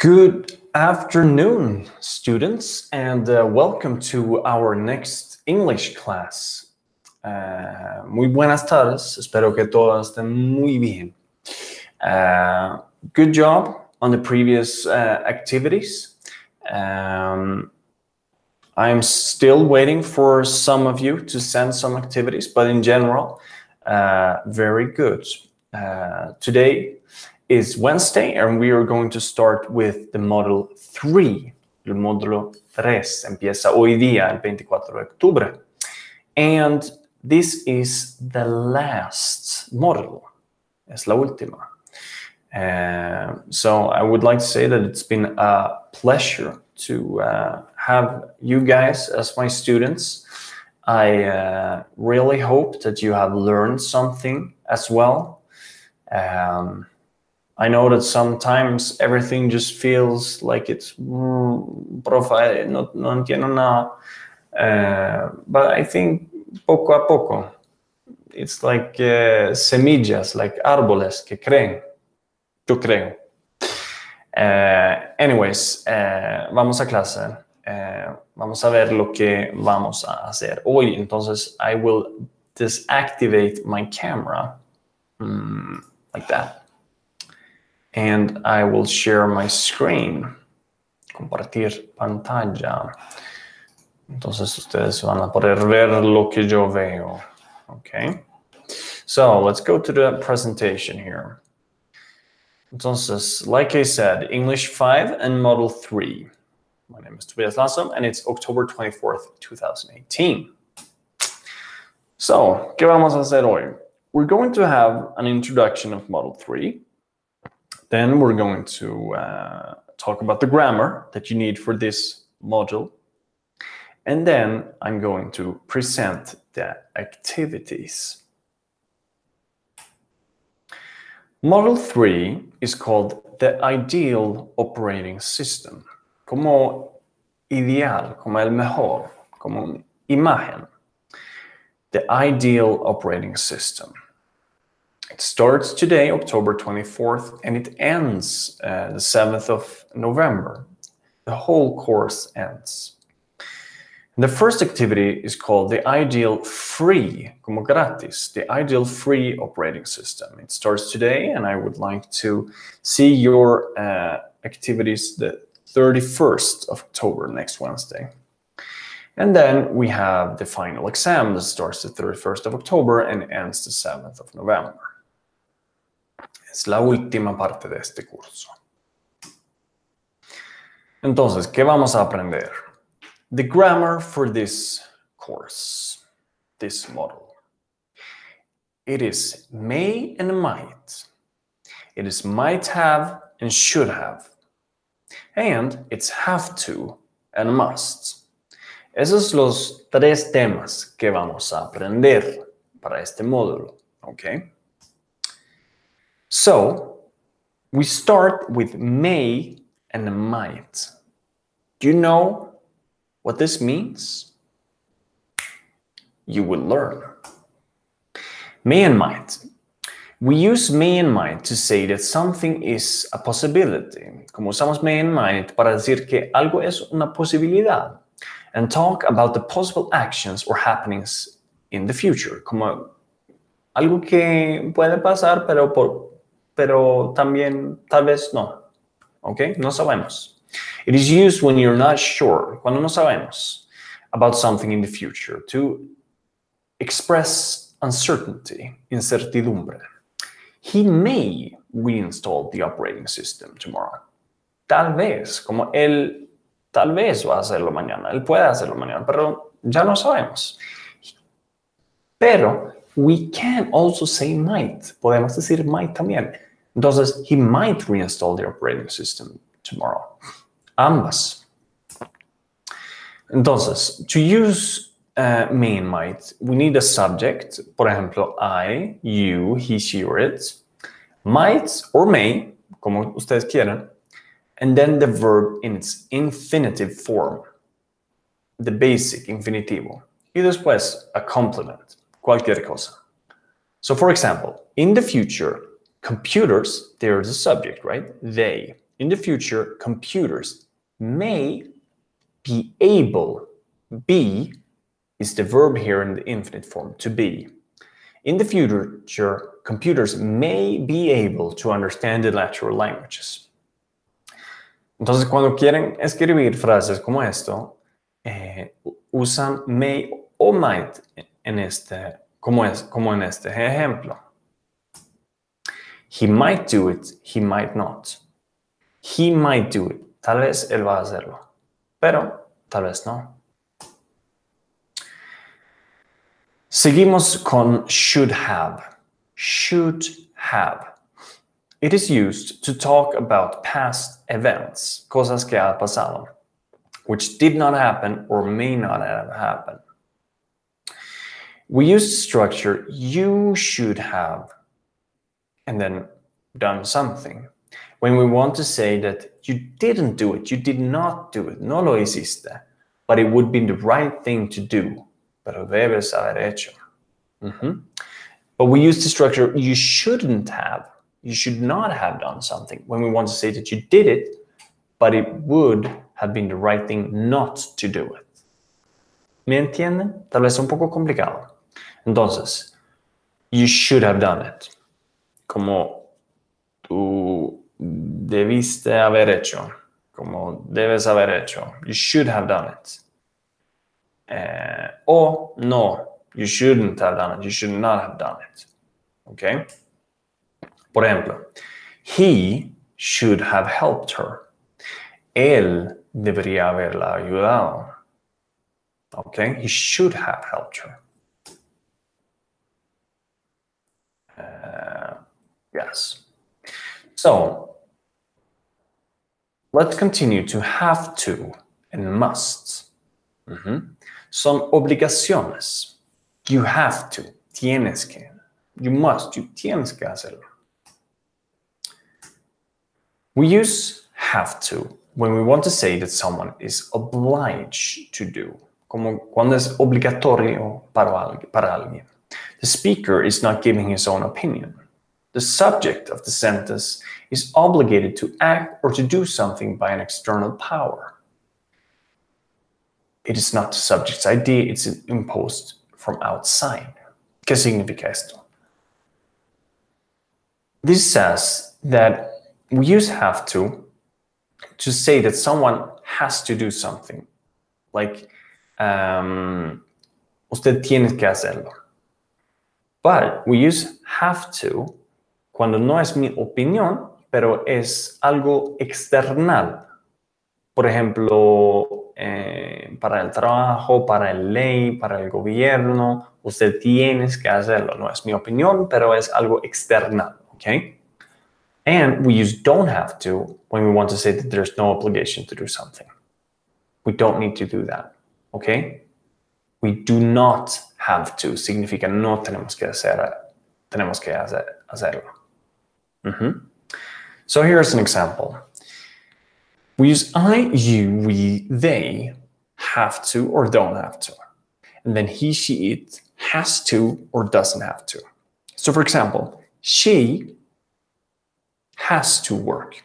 Good afternoon, students, and welcome to our next English class. Muy buenas tardes, espero que todos estén muy bien. Good job on the previous activities. I'm still waiting for some of you to send some activities, but in general, very good. Today is Wednesday, and we are going to start with the Model 3. El módulo 3 empieza hoy día, el 24 de octubre. And this is the last model. Es la última. So I would like to say that it's been a pleasure to have you guys as my students. I really hope that you have learned something as well. I know that sometimes everything just feels like it's profe, no entiendo nada. But I think poco a poco, it's like semillas, like árboles que creen. Yo creo. Anyways, vamos a clase. Vamos a ver lo que vamos a hacer hoy. Entonces, I will deactivate my camera like that. And I will share my screen. Compartir pantalla. Entonces, ustedes van a poder ver lo que yo veo. Okay. So, let's go to the presentation here. Entonces, like I said, English 5 and Model 3. My name is Tobias, and it's October 24th, 2018. So, ¿qué vamos a hacer hoy? We're going to have an introduction of Model 3. Then we're going to talk about the grammar that you need for this module. And then I'm going to present the activities. Model 3 is called the ideal operating system. Como ideal, como el mejor, como imagen. The ideal operating system. It starts today, October 24th, and it ends the 7th of November. The whole course ends. The first activity is called the ideal free, como gratis, the ideal free operating system. It starts today, and I would like to see your activities the 31st of October, next Wednesday. And then we have the final exam that starts the 31st of October and ends the 7th of November. Es la última parte de este curso. Entonces, ¿qué vamos a aprender? The grammar for this course, this model. It is may and might. It is might have and should have. And it's have to and must. Esos son los tres temas que vamos a aprender para este módulo, ¿ok? So, we start with may and might. Do you know what this means? You will learn. May and might. We use may and might to say that something is a possibility. Como usamos may and might para decir que algo es una posibilidad. And talk about the possible actions or happenings in the future. Como algo que puede pasar, pero también tal vez no. ¿Ok? No sabemos. It is used when you're not sure, cuando no sabemos, about something in the future, to express uncertainty, incertidumbre. He may reinstall the operating system tomorrow. Tal vez, como él tal vez va a hacerlo mañana, él puede hacerlo mañana, pero ya no sabemos. Pero we can also say might. Podemos decir might también. Entonces, he might reinstall the operating system tomorrow. Ambas. Entonces, to use may and might, we need a subject. Por ejemplo, I, you, he, she, or it. Might or may, como ustedes quieran. And then the verb in its infinitive form. The basic infinitivo. Y después, a complement. Cualquier cosa. So, for example, in the future, computers, they're the subject, right? They. In the future, computers may be able. Be is the verb here in the infinite form, to be. In the future, computers may be able to understand the natural languages. Entonces, cuando quieren escribir frases como esto, usan may o might en este, como en este ejemplo. He might do it, he might not. He might do it. Tal vez él va a hacerlo, pero tal vez no. Seguimos con should have. Should have. It is used to talk about past events, cosas que ha pasado, which did not happen or may not have happened. We use the structure you should have and then done something. When we want to say that you didn't do it, you did not do it, no lo hiciste, but it would be the right thing to do, pero debes haber hecho. But we use the structure you shouldn't have, you should not have done something when we want to say that you did it, but it would have been the right thing not to do it. ¿Me entienden? Tal vez un poco complicado. Entonces, you should have done it. Como tú debiste haber hecho. Como debes haber hecho. You should have done it. O no, you shouldn't have done it. You should not have done it. Okay? Por ejemplo, he should have helped her. Él debería haberla ayudado. Okay? He should have helped her. Yes. So, let's continue to have to and must. Son obligaciones. You have to. Tienes que. You must. You tienes que hacerlo. We use have to when we want to say that someone is obliged to do. Como cuando es obligatorio para alguien. The speaker is not giving his own opinion. The subject of the sentence is obligated to act or to do something by an external power. It is not the subject's idea, it's imposed from outside. ¿Qué significa esto? This says that we use have to say that someone has to do something. Like, usted tiene que hacerlo. But we use have to cuando no es mi opinión, pero es algo external. Por ejemplo, para el trabajo, para el ley, para el gobierno, usted tiene que hacerlo. No es mi opinión, pero es algo external, okay? And we use don't have to when we want to say that there's no obligation to do something. We don't need to do that, okay? We do not have to significa no tenemos que hacerlo. So here's an example. We use I, you, we, they have to or don't have to. And then he, she, it has to or doesn't have to. So for example, she has to work.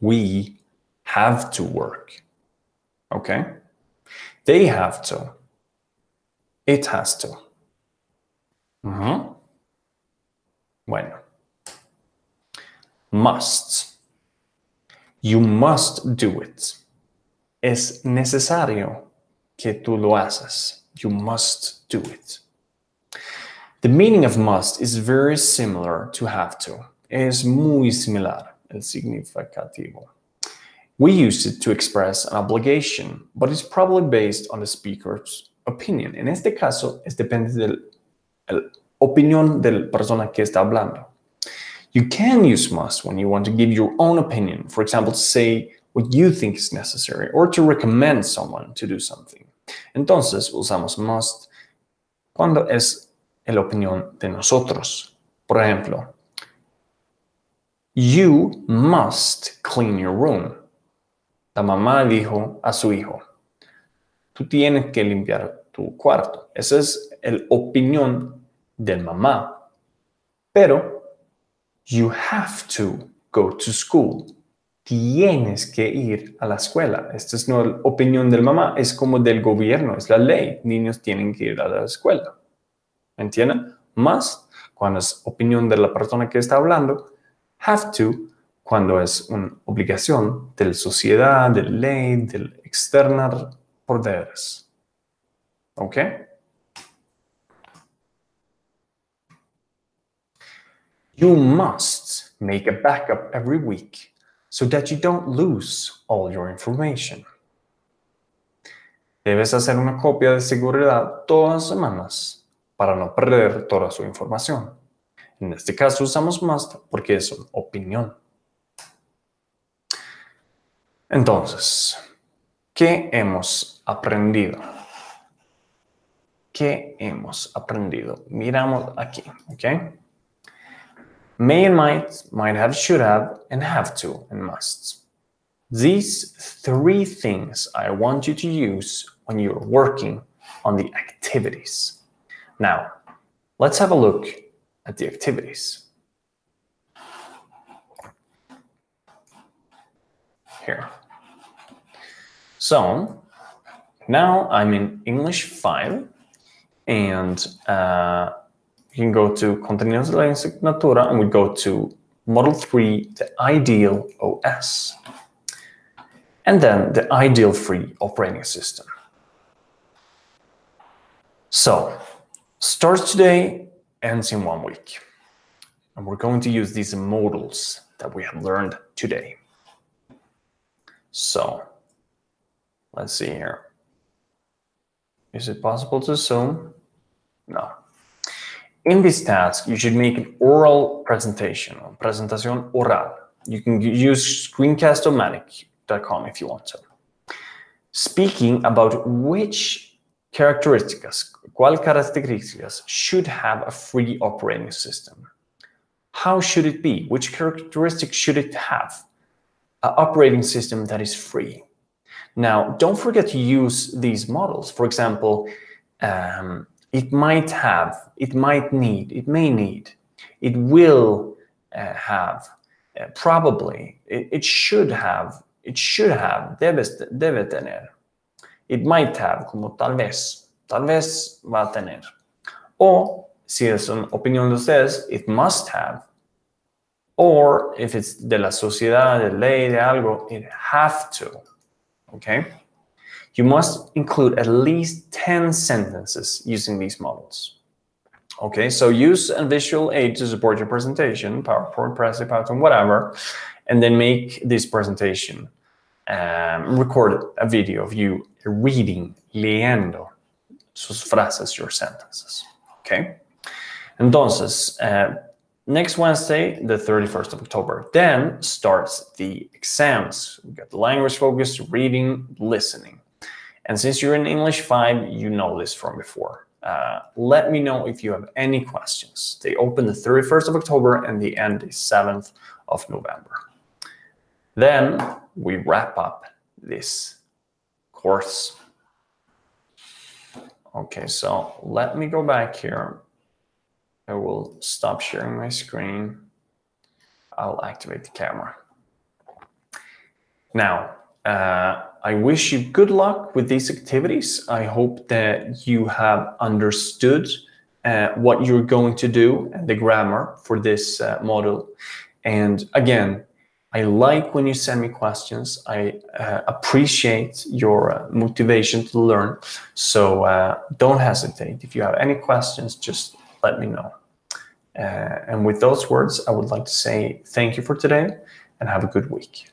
We have to work. Okay? They have to. It has to. Bueno. Must. You must do it. Es necesario que tú lo haces. You must do it. The meaning of must is very similar to have to. Es muy similar el significativo. We use it to express an obligation, but it's probably based on the speaker's opinion. En este caso, depende de la opinión de la persona que está hablando. You can use must when you want to give your own opinion. For example, to say what you think is necessary or to recommend someone to do something. Entonces, usamos must cuando es la opinión de nosotros. Por ejemplo, you must clean your room. La mamá dijo a su hijo, tú tienes que limpiar tu cuarto. Esa es la opinión de mamá. Pero you have to go to school. tienes que ir a la escuela. Esta es no la opinión del mamá, es como del gobierno, es la ley. Niños tienen que ir a la escuela. ¿Me entienden? Más cuando es opinión de la persona que está hablando, have to, cuando es una obligación de la sociedad, de la ley, del externar poderes. ¿Ok? You must make a backup every week so that you don't lose all your information. Debes hacer una copia de seguridad todas las semanas para no perder toda su información. En este caso usamos must porque es una opinión. Entonces, ¿qué hemos aprendido? ¿Qué hemos aprendido? Miramos aquí, ¿ok? May and might have, should have, and have to, and must. These three things I want you to use when you're working on the activities. Now, let's have a look at the activities. Here. So, now I'm in English 5, and you can go to Contenidos de la Asignatura, and we go to Model 3, the Ideal OS. And then the Ideal Free operating system. So, starts today, ends in 1 week. And we're going to use these modals that we have learned today. So, let's see here. Is it possible to zoom? No. In this task, you should make an oral presentation, presentación oral. You can use screencast-o-matic.com if you want to. Speaking about which characteristics, cuál características should have a free operating system. How should it be? Which characteristics should it have? An operating system that is free. Now, don't forget to use these models. For example, it might have, it might need, it may need, it will have, probably, it should have, debe tener. It might have, como tal vez va a tener. O, si es una opinión de ustedes, it must have. Or, if it's de la sociedad, de ley, de algo, it have to. Okay? You must include at least 10 sentences using these models. Okay, so use a visual aid to support your presentation, PowerPoint, PowerPoint, whatever, and then make this presentation. Record a video of you reading, leyendo sus frases, your sentences. Okay? Entonces, next Wednesday, the 31st of October, then starts the exams. We got the language focus, reading, listening. And since you're in English 5, you know this from before. Let me know if you have any questions. They open the 31st of October and the end is 7th of November. Then we wrap up this course. Okay, so let me go back here. I will stop sharing my screen. I'll activate the camera. Now, I wish you good luck with these activities. I hope that you have understood what you're going to do and the grammar for this model. And again, I like when you send me questions. I appreciate your motivation to learn. So don't hesitate. If you have any questions, just let me know. And with those words, I would like to say thank you for today and have a good week.